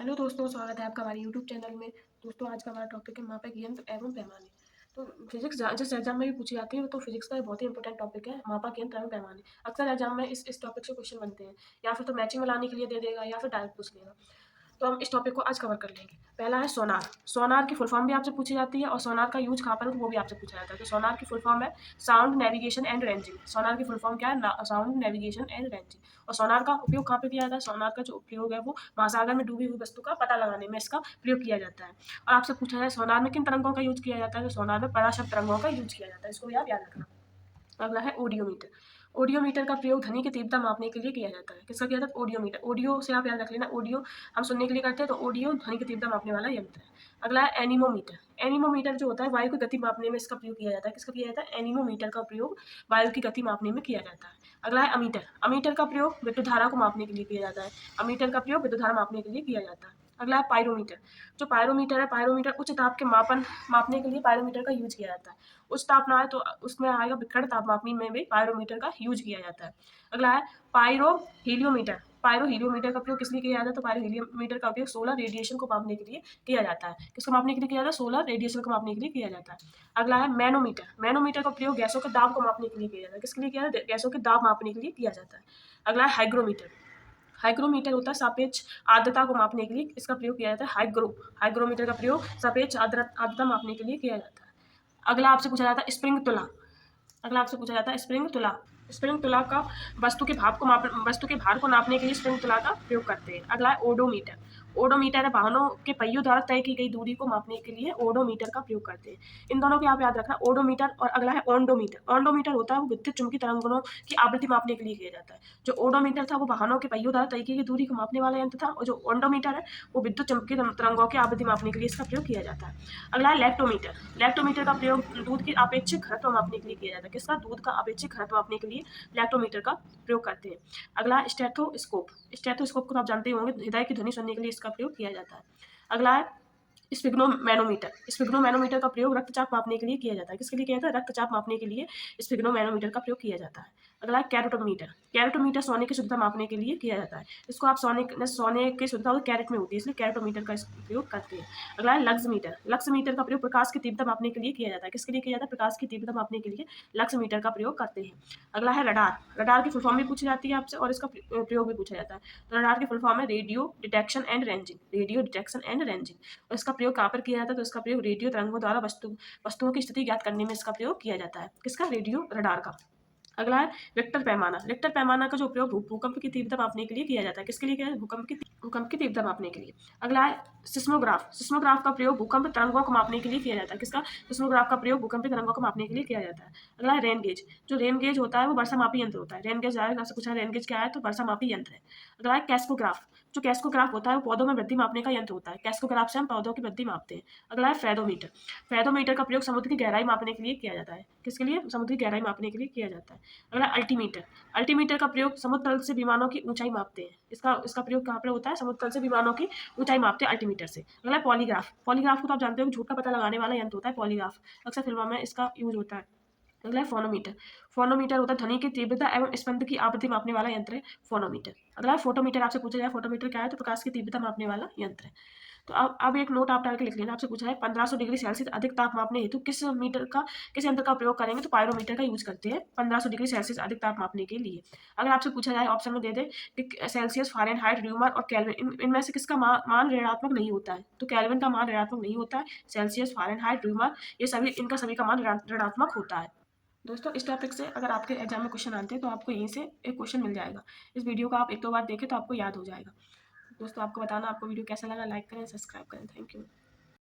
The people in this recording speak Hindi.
हेलो दोस्तों, स्वागत है आपका हमारे यूट्यूब चैनल में। दोस्तों, आज का हमारा टॉपिक है मापक यंत्र एवं पैमाने। तो फिजिक्स जिस एग्जाम में भी पूछी जाती है तो फिजिक्स का बहुत ही इंपॉर्टेंट टॉपिक है मापक यंत्र एवं पैमाने। अक्सर एग्जाम में इस टॉपिक से क्वेश्चन बनते हैं, या फिर तो मैचिंग में लाने के लिए दे देगा या फिर डायरेक्ट पूछ लेगा। तो हम इस टॉपिक को आज कवर कर लेंगे। पहला है सोनार। सोनार की फुल फॉर्म भी आपसे पूछी जाती है और सोनार का यूज कहाँ पर है वो भी आपसे पूछा जाता है। तो सोनार की फुल फॉर्म है साउंड नेविगेशन एंड रेंजिंग। सोनार की फुल फॉर्म क्या है? Sound navigation and ranging. और सोनार का उपयोग कहाँ पे किया जाता है? सोनार का जो उपयोग है वो महासागर में डूबी हुई वस्तु का पता लगाने में इसका प्रयोग किया जाता है। और आपसे पूछा जाए सोनार में किन तरंगों का यूज किया जाता है? तो सोनार में पराशर तरंगों का यूज किया जाता है। इसको भी आप याद रखना। अगला है ऑडियोमीटर। ऑडियोमीटर का प्रयोग ध्वनि की तीव्रता मापने के लिए किया जाता है। किसका किया जाता है? ऑडियोमीटर। ऑडियो से आप याद रख लेना, ऑडियो हम सुनने के लिए करते हैं, तो ऑडियो ध्वनि की तीव्रता मापने वाला यंत्र है। अगला है एनीमोमीटर। एनीमोमीटर जो होता है वायु की गति मापने में इसका प्रयोग किया जाता है। किसका किया जाता है? एनीमोमीटर का प्रयोग वायु की गति मापने में किया जाता है। अगला है अमीटर। अमीटर का प्रयोग विद्युत धारा को मापने के लिए किया जाता है। अमीटर का प्रयोग विद्युत धारा मापने के लिए किया जाता है। अगला है पायरोमीटर। जो पायरोमीटर है, पायरोमीटर उच्च ताप के मापने के लिए पायरोमीटर का यूज किया जाता है। उच्च ताप ना आए तो उसमें आएगा विकर्ण ताप मापनी में भी पायरोमीटर का यूज किया जाता है। अगला है पायरो हीलियोमीटर। पायरो हीलियोमीटर का प्रयोग किस लिए किया जाता है? तो पायरो हीलियोमीटर का उपयोग सोलर रेडिएशन को मापने के लिए किया जाता है। किसको मापने के लिए किया जाता है? सोलर रेडिएशन को मापने के लिए किया जाता है। अगला है मैनोमीटर। मैनोमीटर का प्रयोग गैसों के दाब को मापने के लिए किया जाता है। किसके लिए किया जाता है? गैसों के दाब मापने के लिए किया जाता है। अगला है हाइग्रोमीटर। हाइग्रोमीटर होता है सापेक्ष आर्द्रता को मापने के लिए इसका प्रयोग किया जाता है। हाइग्रोमीटर का प्रयोग सापेक्ष आर्द्रता मापने के लिए किया जाता है। अगला आपसे पूछा जाता है स्प्रिंग तुला। अगला आपसे पूछा जाता है स्प्रिंग तुला। स्प्रिंग तुला का वस्तु के भार को नापने के लिए स्प्रिंग तुला का प्रयोग करते हैं। अगला है ओडोमीटर। ओडोमीटर है वाहनों के पहियों द्वारा तय की गई दूरी को मापने के लिए ओडोमीटर का प्रयोग करते हैं। इन दोनों को आप याद रखना, ओडोमीटर। और अगला है ओंडोमीटर। ओंडोमीटर होता है वो विद्युत चुंबकीय तरंगों की आवृत्ति मापने के लिए किया जाता है। जो ओडोमीटर था वो वाहनों के पहियों द्वारा तय की गई दूरी को मापने वाला यंत्र था, और जो ओंडोमीटर है वो विद्युत चुंबकीय तरंगों की आवृत्ति मापने के लिए इसका प्रयोग किया जाता है। अगला है लैक्टोमीटर। लैक्टोमीटर का प्रयोग दूध की अपेक्षित घनत्व मापने के लिए किया जाता है। किसका? दूध का अपेक्षित घनत्व मापने के लिए लैक्टोमीटर का प्रयोग करते हैं। अगला है स्टेथोस्कोप। स्टेथोस्कोप को आप जानते ही होंगे, हृदय की ध्वनि सुनने के लिए इसका प्रयोग किया जाता है। अगला है स्फिग्नोमैनोमीटर। स्फिग्नोमैनोमीटर का प्रयोग रक्तचाप मापने के लिए किया जाता है। किसके लिए किया जाता है? रक्तचाप मापने के लिए स्फिग्नोमैनोमीटर का प्रयोग किया जाता है। अगला है कैरोटोमीटर। कैरोटोमीटर सोने की शुद्धता मापने के लिए किया जाता है। इसको आप सोने की शुद्धता कैरेट में होती है, इसलिए कैरोटोमीटर का प्रयोग करते हैं। अगला है लक्समीटर। लक्समीटर का प्रयोग प्रकाश की तीव्रता मापने के लिए किया जाता है। किसके लिए किया जाता है? प्रकाश की तीव्रता मापने के लिए लक्समीटर का प्रयोग करते हैं। अगला है रडार। रडार की फुल फॉर्म भी पूछी जाती है आपसे और इसका प्रयोग भी पूछा जाता है। तो रडार की फुल फॉर्म है radio detection and ranging. Radio detection and ranging. और इसका प्रयोग कहाँ पर किया जाता है? तो इसका प्रयोग रेडियो तरंगों द्वारा वस्तुओं की स्थिति ज्ञात करने में इसका प्रयोग किया जाता है। किसका? रेडियो रडार का। अगला है रिक्टर पैमाना। रिक्टर पैमाना का जो उपयोग भूकंप की तीव्रता मापने के लिए किया जाता है। किसके लिए किया जाता है? भूकंप की तीव्रता मापने के लिए। अगला है सिस्मोग्राफ। सिस्मोग्राफ का प्रयोग भूकंप तरंगों को मापने के लिए किया जाता है। किसका? सिस्मोग्राफ का प्रयोग भूकंप तरंगों को मापने के लिए किया जाता है। अगला है रेन गेज। जो रेन गेज होता है वो वर्षा मापी यंत्र होता है। रेन गेज आपसे पूछा रेन गेज क्या है? तो वर्षा मापी यंत्र है। अगला है कैस्कोग्राफ। जो कैस्कोग्राफ होता है वो पौधों में वृद्धि मापने का यंत्र होता है। कैस्कोग्राफ से हम पौधों की वृद्धि मापते हैं। अगला है फेदोमीटर। फेदोमीटर का प्रयोग समुद्र की गहराई मापने के लिए किया जाता है। किसके लिए? समुद्र की गहराई मापने के लिए किया जाता है। अगला अल्टीमीटर। अल्टीमीटर का प्रयोग समुद्र तल से विमानों की ऊंचाई मापते हैं। इसका प्रयोग कहाँ पर होता है? समुद्र तल से विमानों की ऊंचाई मापते हैं अल्टीमीटर से। अगला पॉलीग्राफ। पॉलीग्राफ को तो आप जानते हो झूठ का पता लगाने वाला यंत्र होता है पॉलीग्राफ। अक्सर फिल्मों में इसका यूज होता है। अगला है फोनोमीटर। फोनोमीटर होता है ध्वनि की तीव्रता एवं स्पंद की आवृत्ति मापने वाला यंत्र है फोनोमीटर। अगला है फोटोमीटर। आपसे पूछा जाए फोटोमीटर क्या है? तो प्रकाश की तीव्रता मापने वाला यंत्र है। तो अब एक नोट आप डाल के लिख लेना। आपसे पूछा है 1500 डिग्री सेल्सियस अधिक ताप मापने हेतु किस यंत्र का प्रयोग करेंगे? तो पायरोमीटर का यूज करते हैं 1500 डिग्री सेल्सियस अधिक ताप मापने के लिए। अगर आपसे पूछा जाए ऑप्शन में दे दे कि सेल्सियस, फारेनहाइट, ड्यूमर और केल्विन, इनमें से किसका मान ऋणात्मक नहीं होता है? तो केल्विन का मान ऋणात्मक नहीं होता है। सेल्सियस, फारेनहाइट, ड्यूमर ये सभी का मान ऋणात्मक होता है। दोस्तों, इस टॉपिक से अगर आपके एग्जाम में क्वेश्चन आते हैं तो आपको यहीं से एक क्वेश्चन मिल जाएगा। इस वीडियो को आप एक दो बार देखें तो आपको याद हो जाएगा। दोस्तों, आपको बताना आपको वीडियो कैसा लगा, लाइक करें, सब्सक्राइब करें। Thank you.